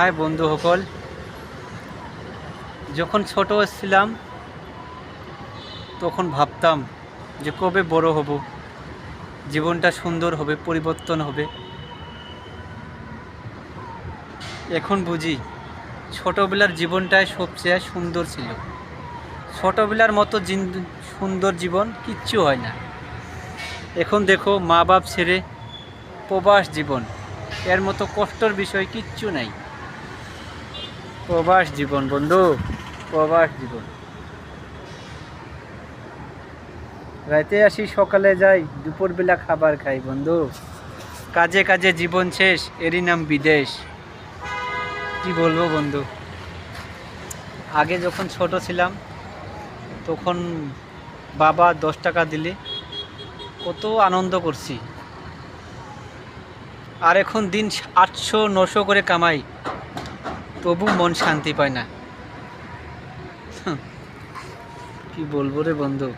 High বন্ধুসকল, যখন ছোট ছিলাম তখন ভাবতাম যে কবে বড় হব, জীবনটা সুন্দর হবে, পরিবর্তন হবে। এখন বুঝি ছোটবেলার জীবনটাই সবচেয়ে সুন্দর ছিল। ছোটবেলার মতো সুন্দর জীবন কিচ্ছু হয় না। এখন দেখো, মা বাপ ছেড়ে প্রবাস জীবন, এর মতো কষ্টের বিষয় কিচ্ছু নাই। প্রবাস জীবন বন্ধু, প্রবাস জীবন। রাতে আসি সকালে যাই, দুপুরবেলা খাবার খাই বন্ধু। কাজে কাজে জীবন শেষ, এরই নাম বিদেশ। কি বলবো বন্ধু, আগে যখন ছোট ছিলাম তখন বাবা 10 টাকা দিলে কত আনন্দ করছি। আর এখন দিন 800-900 করে কামাই, তবু মন শান্তি পায় না। কি বলবো রে বন্ধু।